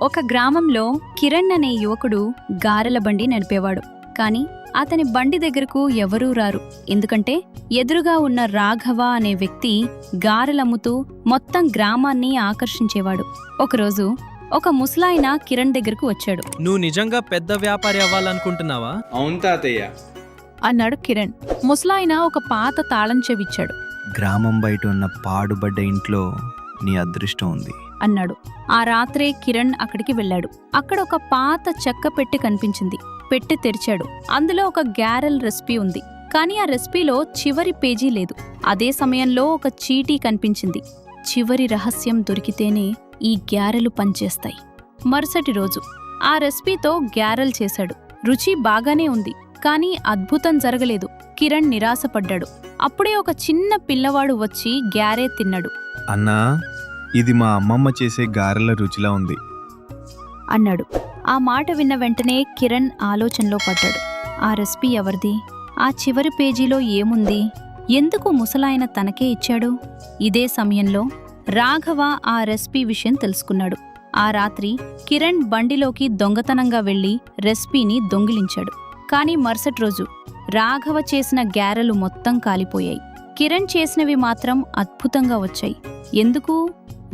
ఒక గ్రామంలో కిరణ్ అనే యువకుడు గారెల బండి నడిపేవాడు. కాని అతని బండి దగ్గరకు ఎవరూ రారు. ఎందుకంటే ఎదురుగా ఉన్న రాఘవ అనే వ్యక్తి గారెలమ్ముతూ మొత్తం గ్రామాన్ని ఆకర్షించేవాడు. ఒకరోజు ఒక ముసలాయన కిరణ్ దగ్గరకు వచ్చాడు. నువ్వు నిజంగా పెద్ద వ్యాపారి అవ్వాలనుకుంటున్నావా? అవును తాతయ్య. అన్నాడు కిరణ్. ముసలాయన ఒక పాత తాళం చెవిచ్చాడు. గ్రామం బయట ఉన్న పాడుబడ్డ ఇంట్లో నీ అదృష్టం ఉంది అన్నాడు. ఆ రాత్రే కిరణ్ అక్కడికి వెళ్ళాడు. అక్కడ ఒక పాత చెక్క పెట్టె కనిపించింది. పెట్టె తెరిచాడు. అందులో ఒక గ్యారెల్ రెసిపీ ఉంది. కానీ ఆ రెసిపీలో చివరి పేజీ లేదు. అదే సమయంలో ఒక చీటీ కనిపించింది. చివరి రహస్యం దొరికితేనే ఈ గ్యారెలు పనిచేస్తాయి. మరుసటి రోజు ఆ రెసిపీతో గ్యారెల్ చేశాడు. రుచి బాగానే ఉంది. కానీ అద్భుతం జరగలేదు. కిరణ్ నిరాశపడ్డాడు. అప్పుడే ఒక చిన్న పిల్లవాడు వచ్చి గ్యారే తిన్నాడు. అన్నా, ఇది మా అమ్మమ్మ చేసే గారెల రుచిలా ఉంది అన్నాడు. ఆ మాట విన్న వెంటనే కిరణ్ ఆలోచనలో పడ్డాడు. ఆ రెసిపీ ఎవరిది? ఆ చివరి పేజీలో ఏముంది? ఎందుకు ముసలాయన తనకే ఇచ్చాడు? ఇదే సమయంలో రాఘవ ఆ రెసిపీ విషయం తెలుసుకున్నాడు. ఆ రాత్రి కిరణ్ బండిలోకి దొంగతనంగా వెళ్లి రెసిపీని దొంగిలించాడు. కానీ మరుసటి రోజు రాఘవ చేసిన గ్యారెలు మొత్తం కాలిపోయాయి. కిరణ్ చేసినవి మాత్రం అద్భుతంగా వచ్చాయి.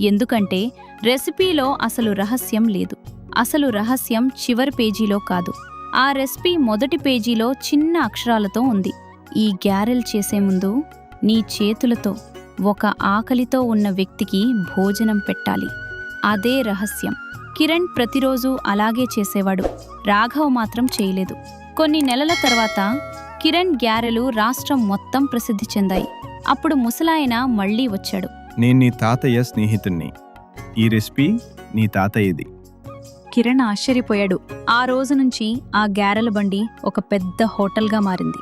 ఎందుకంటే రెసిపీలో అసలు రహస్యం లేదు. అసలు రహస్యం చివరి పేజీలో కాదు. ఆ రెసిపీ మొదటి పేజీలో చిన్న అక్షరాలతో ఉంది. ఈ గ్యారెల్ చేసే ముందు నీ చేతులతో ఒక ఆకలితో ఉన్న వ్యక్తికి భోజనం పెట్టాలి. అదే రహస్యం. కిరణ్ ప్రతిరోజూ అలాగే చేసేవాడు. రాఘవ మాత్రం చేయలేదు. కొన్ని నెలల తర్వాత కిరణ్ గ్యారెలు రాష్ట్రం మొత్తం ప్రసిద్ధి చెందాయి. అప్పుడు ముసలాయన మళ్లీ వచ్చాడు. నేను నీ తాతయ్య స్నేహితుణ్ణి. ఈ రెసిపీ నీ తాతయ్యది. కిరణ్ ఆశ్చర్యపోయాడు. ఆ రోజు నుంచి ఆ గ్యారెల బండి ఒక పెద్ద హోటల్గా మారింది.